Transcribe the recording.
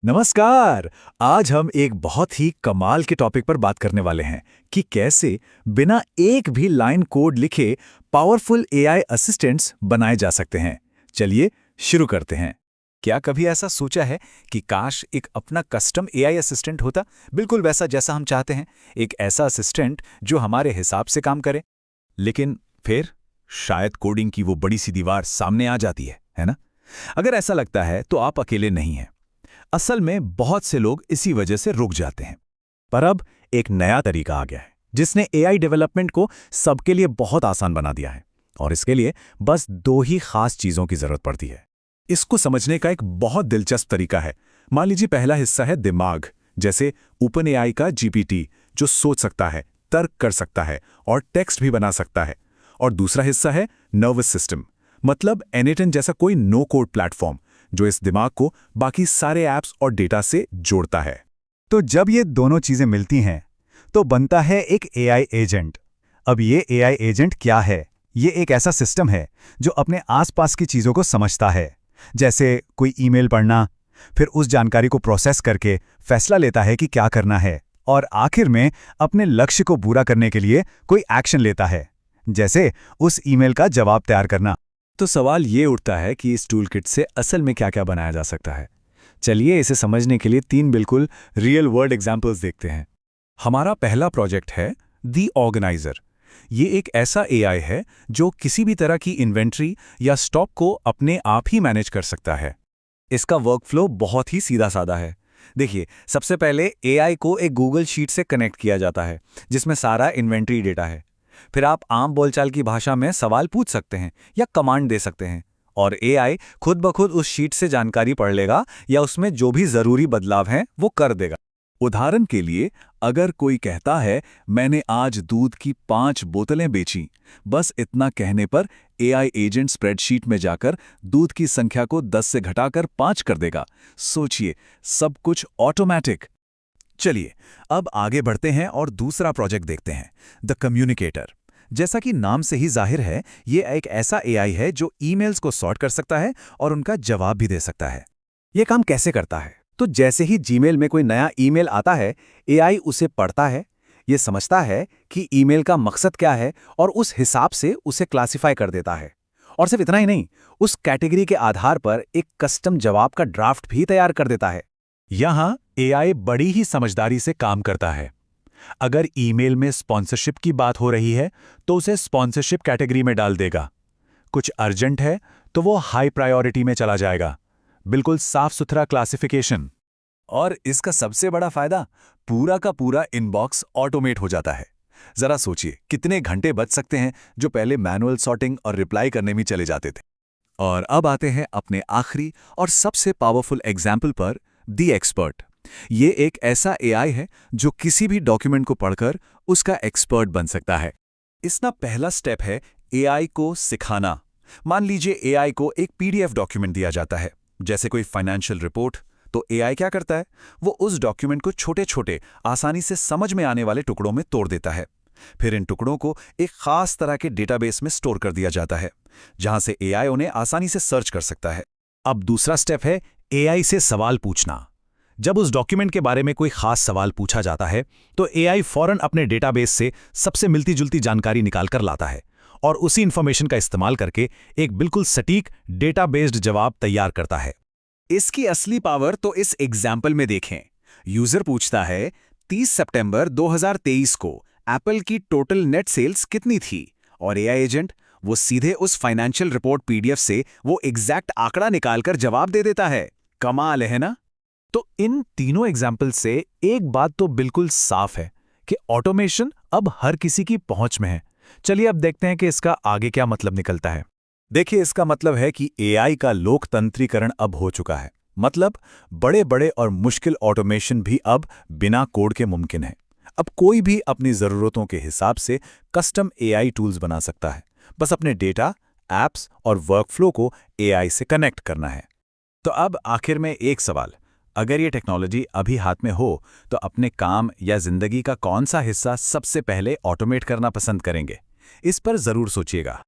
नमस्कार। आज हम एक बहुत ही कमाल के टॉपिक पर बात करने वाले हैं कि कैसे बिना एक भी लाइन कोड लिखे पावरफुल एआई असिस्टेंट्स बनाए जा सकते हैं। चलिए शुरू करते हैं। क्या कभी ऐसा सोचा है कि काश एक अपना कस्टम एआई असिस्टेंट होता, बिल्कुल वैसा जैसा हम चाहते हैं, एक ऐसा असिस्टेंट जो हमारे हिसाब से काम करे? लेकिन फिर शायद कोडिंग की वो बड़ी सी दीवार सामने आ जाती है ना? अगर ऐसा लगता है तो आप अकेले नहीं हैं। असल में बहुत से लोग इसी वजह से रुक जाते हैं। पर अब एक नया तरीका आ गया है जिसने एआई डेवलपमेंट को सबके लिए बहुत आसान बना दिया है, और इसके लिए बस दो ही खास चीजों की जरूरत पड़ती है। इसको समझने का एक बहुत दिलचस्प तरीका है। मान लीजिए पहला हिस्सा है दिमाग, जैसे ओपन एआई का जीपीटी, जो सोच सकता है, तर्क कर सकता है और टेक्स्ट भी बना सकता है। और दूसरा हिस्सा है नर्वस सिस्टम, मतलब एनेटन जैसा कोई नो कोड प्लेटफॉर्म, जो इस दिमाग को बाकी सारे ऐप्स और डेटा से जोड़ता है। तो जब ये दोनों चीजें मिलती हैं तो बनता है एक एआई एजेंट। अब ये एआई एजेंट क्या है? ये एक ऐसा सिस्टम है जो अपने आसपास की चीजों को समझता है, जैसे कोई ईमेल पढ़ना, फिर उस जानकारी को प्रोसेस करके फैसला लेता है कि क्या करना है, और आखिर में अपने लक्ष्य को पूरा करने के लिए कोई एक्शन लेता है, जैसे उस ईमेल का जवाब तैयार करना। तो सवाल ये उठता है कि इस टूलकिट से असल में क्या-क्या बनाया जा सकता है। चलिए इसे समझने के लिए तीन बिल्कुल रियल वर्ल्ड एग्जाम्पल्स देखते हैं। हमारा पहला प्रोजेक्ट है दी ऑर्गेनाइजर। ये एक ऐसा एआई है जो किसी भी तरह की इन्वेंट्री या स्टॉक को अपने आप ही मैनेज कर सकता है। इसका वर्कफ्लो बहुत ही सीधा साधा है। देखिए, सबसे पहले एआई को एक गूगल शीट से कनेक्ट किया जाता है जिसमें सारा इन्वेंट्री डेटा है। फिर आप आम बोलचाल की भाषा में सवाल पूछ सकते हैं या कमांड दे सकते हैं, और एआई खुद ब खुद उस शीट से जानकारी पढ़ लेगा या उसमें जो भी जरूरी बदलाव हैं वो कर देगा। उदाहरण के लिए, अगर कोई कहता है मैंने आज दूध की 5 बोतलें बेची, बस इतना कहने पर एआई एजेंट स्प्रेडशीट में जाकर दूध की संख्या को 10 से घटाकर 5 कर देगा। सोचिए, सब कुछ ऑटोमेटिक। चलिए अब आगे बढ़ते हैं और दूसरा प्रोजेक्ट देखते हैं, द कम्युनिकेटर। जैसा कि नाम से ही जाहिर है, ये एक ऐसा एआई है जो ईमेल्स को सॉर्ट कर सकता है और उनका जवाब भी दे सकता है। ये काम कैसे करता है? तो जैसे ही जीमेल में कोई नया ईमेल आता है, एआई उसे पढ़ता है, ये समझता है कि ईमेल का मकसद क्या है और उस हिसाब से उसे क्लासिफाई कर देता है। और सिर्फ इतना ही नहीं, उस कैटेगरी के आधार पर एक कस्टम जवाब का ड्राफ्ट भी तैयार कर देता है। यहां एआई बड़ी ही समझदारी से काम करता है। अगर ईमेल में स्पॉन्सरशिप की बात हो रही है तो उसे स्पॉन्सरशिप कैटेगरी में डाल देगा। कुछ अर्जेंट है तो वो हाई प्रायोरिटी में चला जाएगा। बिल्कुल साफ सुथरा क्लासिफिकेशन। और इसका सबसे बड़ा फायदा, पूरा का पूरा इनबॉक्स ऑटोमेट हो जाता है। जरा सोचिए कितने घंटे बच सकते हैं जो पहले मैनुअल सॉर्टिंग और रिप्लाई करने में चले जाते थे। और अब आते हैं अपने आखिरी और सबसे पावरफुल एग्जाम्पल पर, दी एक्सपर्ट। ये एक ऐसा एआई है जो किसी भी डॉक्यूमेंट को पढ़कर उसका एक्सपर्ट बन सकता है। इसका पहला स्टेप है एआई को सिखाना। मान लीजिए एआई को एक पीडीएफ डॉक्यूमेंट दिया जाता है, जैसे कोई फाइनेंशियल रिपोर्ट, तो एआई क्या करता है? वो उस डॉक्यूमेंट को छोटे छोटे, आसानी से समझ में आने वाले टुकड़ों में तोड़ देता है। फिर इन टुकड़ों को एक खास तरह के डेटाबेस में स्टोर कर दिया जाता है, जहां से एआई उन्हें आसानी से सर्च कर सकता है। अब दूसरा स्टेप है एआई से सवाल पूछना। जब उस डॉक्यूमेंट के बारे में कोई खास सवाल पूछा जाता है तो एआई फौरन अपने डेटाबेस से सबसे मिलती जुलती जानकारी निकाल कर लाता है और उसी इंफॉर्मेशन का इस्तेमाल करके एक बिल्कुल सटीक डेटा बेस्ड जवाब तैयार करता है। इसकी असली पावर तो इस एग्जाम्पल में देखें। यूजर पूछता है 30 सितंबर 2023 को एप्पल की टोटल नेट सेल्स कितनी थी, और एआई एजेंट वो सीधे उस फाइनेंशियल रिपोर्ट पीडीएफ से वो एग्जैक्ट आंकड़ा निकालकर जवाब दे देता है। कमाल है ना? तो इन तीनों एग्जाम्पल से एक बात तो बिल्कुल साफ है कि ऑटोमेशन अब हर किसी की पहुंच में है। चलिए अब देखते हैं कि इसका आगे क्या मतलब निकलता है। देखिए, इसका मतलब है कि एआई का लोकतंत्रीकरण अब हो चुका है। मतलब बड़े बड़े और मुश्किल ऑटोमेशन भी अब बिना कोड के मुमकिन है। अब कोई भी अपनी ज़रूरतों के हिसाब से कस्टम एआई टूल्स बना सकता है। बस अपने डेटा, एप्स और वर्कफ्लो को एआई से कनेक्ट करना है। तो अब आखिर में एक सवाल, अगर ये टेक्नोलॉजी अभी हाथ में हो तो अपने काम या जिंदगी का कौन सा हिस्सा सबसे पहले ऑटोमेट करना पसंद करेंगे? इस पर जरूर सोचिएगा।